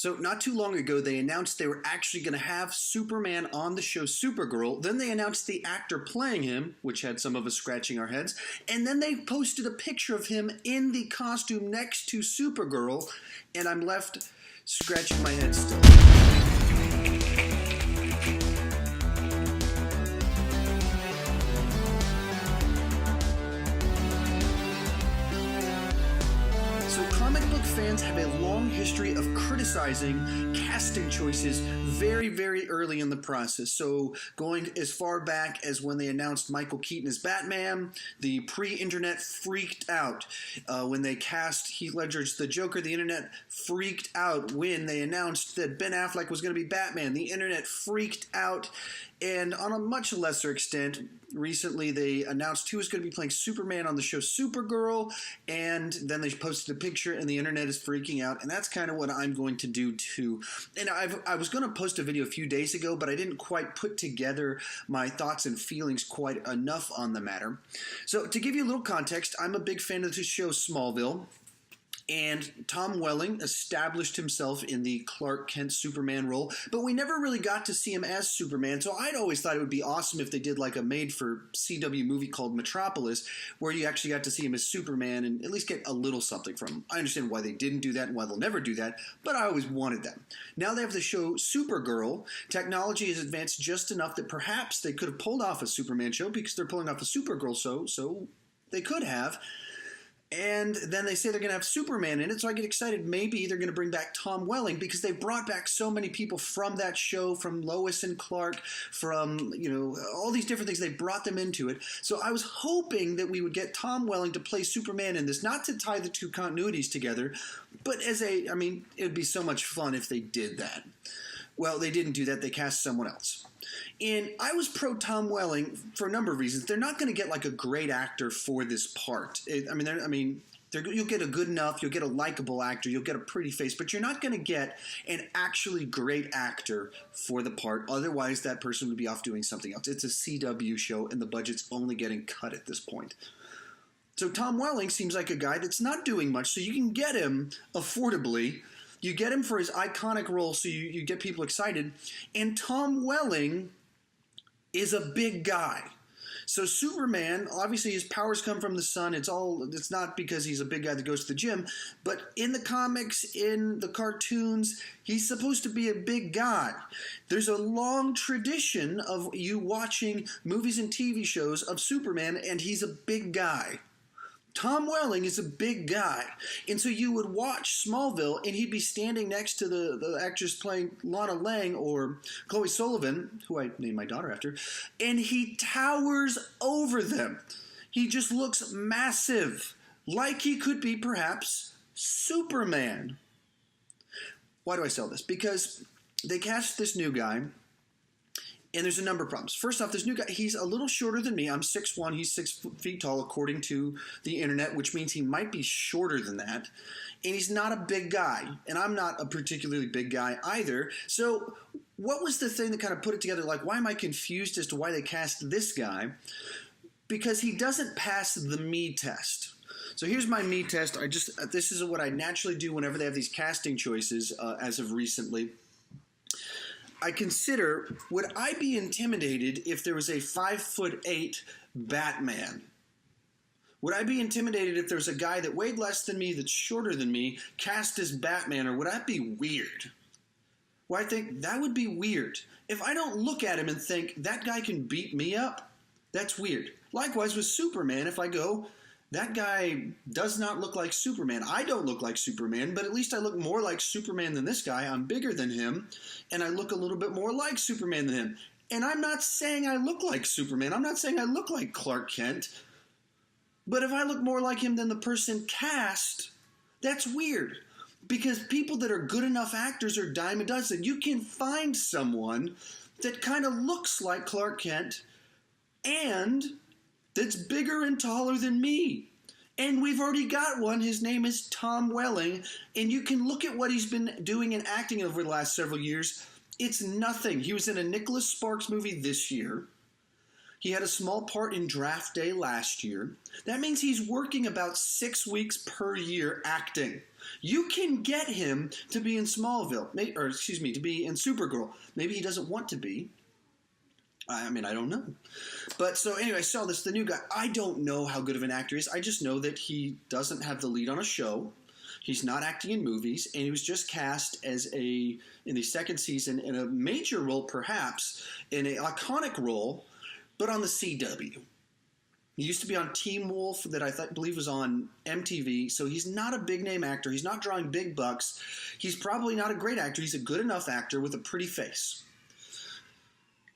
So not too long ago, they announced they were actually going to have Superman on the show Supergirl. Then they announced the actor playing him, which had some of us scratching our heads. And then they posted a picture of him in the costume next to Supergirl. And I'm left scratching my head still. Comic book fans have a long history of criticizing casting choices very, very early in the process. So going as far back as when they announced Michael Keaton as Batman, the pre-internet freaked out. When they cast Heath Ledger as the Joker, the internet freaked out. When they announced that Ben Affleck was going to be Batman, the internet freaked out. And on a much lesser extent, recently they announced who was going to be playing Superman on the show Supergirl, and then they posted a picture and the internet is freaking out, and that's kind of what I'm going to do too. And I was going to post a video a few days ago, but I didn't quite put together my thoughts and feelings quite enough on the matter. So to give you a little context, I'm a big fan of the show Smallville. And Tom Welling established himself in the Clark Kent Superman role, but we never really got to see him as Superman, so I'd always thought it would be awesome if they did like a made-for-CW movie called Metropolis, where you actually got to see him as Superman and at least get a little something from him. I understand why they didn't do that and why they'll never do that, but I always wanted that. Now they have the show Supergirl. Technology has advanced just enough that perhaps they could have pulled off a Superman show because they're pulling off a Supergirl show, so they could have. And then they say they're going to have Superman in it, so I get excited. Maybe they're going to bring back Tom Welling because they brought back so many people from that show, from Lois and Clark, from, all these different things. They brought them into it. So I was hoping that we would get Tom Welling to play Superman in this, not to tie the two continuities together, but it would be so much fun if they did that. Well, they didn't do that. They cast someone else. And I was pro Tom Welling for a number of reasons. They're not going to get like a great actor for this part. You'll get a good enough, you'll get a likable actor, you'll get a pretty face, but you're not going to get an actually great actor for the part. Otherwise, that person would be off doing something else. It's a CW show, and the budget's only getting cut at this point. So Tom Welling seems like a guy that's not doing much, so you can get him affordably. You get him for his iconic role, so you get people excited. And Tom Welling is a big guy. So Superman, obviously his powers come from the sun. It's not because he's a big guy that goes to the gym. But in the comics, in the cartoons, he's supposed to be a big guy. There's a long tradition of you watching movies and TV shows of Superman, and he's a big guy. Tom Welling is a big guy, and so you would watch Smallville, and he'd be standing next to the actress playing Lana Lang or Chloe Sullivan, who I named my daughter after, and he towers over them. He just looks massive, like he could be perhaps Superman. Why do I sell this? Because they cast this new guy, and there's a number of problems. First off, this new guy, he's a little shorter than me. I'm 6'1", he's 6 feet tall according to the internet, which means he might be shorter than that. And he's not a big guy, and I'm not a particularly big guy either. So what was the thing that kind of put it together? Like, why am I confused as to why they cast this guy? Because he doesn't pass the me test. So here's my me test. This is what I naturally do whenever they have these casting choices as of recently. I consider, would I be intimidated if there was a 5'8" Batman? Would I be intimidated if there's a guy that weighed less than me, that's shorter than me, cast as Batman, or would that be weird? Well, I think that would be weird. If I don't look at him and think, that guy can beat me up, that's weird. Likewise with Superman, if I go, that guy does not look like Superman. I don't look like Superman, but at least I look more like Superman than this guy. I'm bigger than him, and I look a little bit more like Superman than him. And I'm not saying I look like Superman. I'm not saying I look like Clark Kent. But if I look more like him than the person cast, that's weird. Because people that are good enough actors are dime a dozen. You can find someone that kind of looks like Clark Kent and that's bigger and taller than me. And we've already got one. His name is Tom Welling. And you can look at what he's been doing and acting over the last several years. It's nothing. He was in a Nicholas Sparks movie this year. He had a small part in Draft Day last year. That means he's working about 6 weeks per year acting. You can get him to be in Smallville, or excuse me, to be in Supergirl. Maybe he doesn't want to be. I mean, I don't know. But so anyway, I saw this, the new guy. I don't know how good of an actor he is. I just know that he doesn't have the lead on a show. He's not acting in movies, and he was just cast as in the second season in a major role, perhaps, in an iconic role, but on the CW. He used to be on Teen Wolf, that I believe was on MTV, so he's not a big-name actor. He's not drawing big bucks. He's probably not a great actor. He's a good enough actor with a pretty face.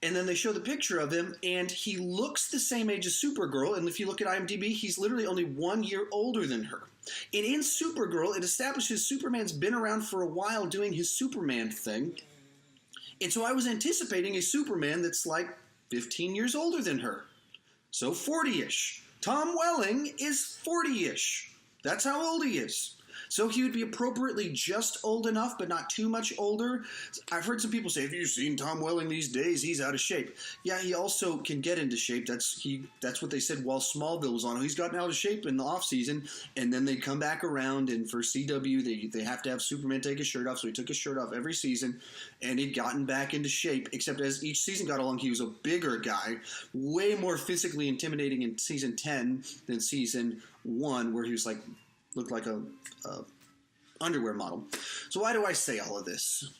And then they show the picture of him, and he looks the same age as Supergirl. And if you look at IMDb, he's literally only 1 year older than her. And in Supergirl, it establishes Superman's been around for a while doing his Superman thing. And so I was anticipating a Superman that's like 15 years older than her. So 40-ish. Tom Welling is 40-ish. That's how old he is. So he would be appropriately just old enough, but not too much older. I've heard some people say, have you seen Tom Welling these days? He's out of shape. Yeah, he also can get into shape. That's what they said while Smallville was on. He's gotten out of shape in the offseason, and then they come back around, and for CW, they have to have Superman take his shirt off, so he took his shirt off every season, and he'd gotten back into shape, except as each season got along, he was a bigger guy, way more physically intimidating in season 10 than season 1, where he was looked like a underwear model. So why do I say all of this?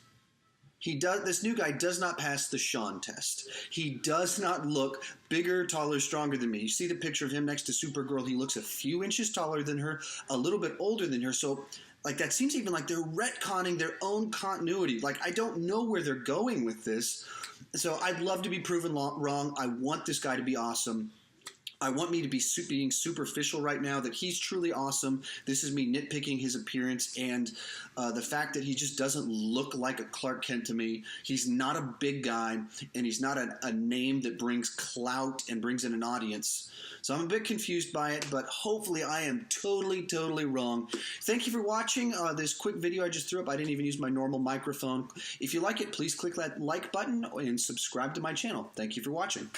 This new guy does not pass the Sean test. He does not look bigger, taller, stronger than me. You see the picture of him next to Supergirl. He looks a few inches taller than her, a little bit older than her. So that seems even like they're retconning their own continuity. I don't know where they're going with this. So I'd love to be proven wrong. I want this guy to be awesome. I want me to be being superficial right now, that he's truly awesome. This is me nitpicking his appearance and the fact that he just doesn't look like a Clark Kent to me. He's not a big guy, and he's not a name that brings clout and brings in an audience. So I'm a bit confused by it, but hopefully I am totally, totally wrong. Thank you for watching this quick video I just threw up. I didn't even use my normal microphone. If you like it, please click that like button and subscribe to my channel. Thank you for watching.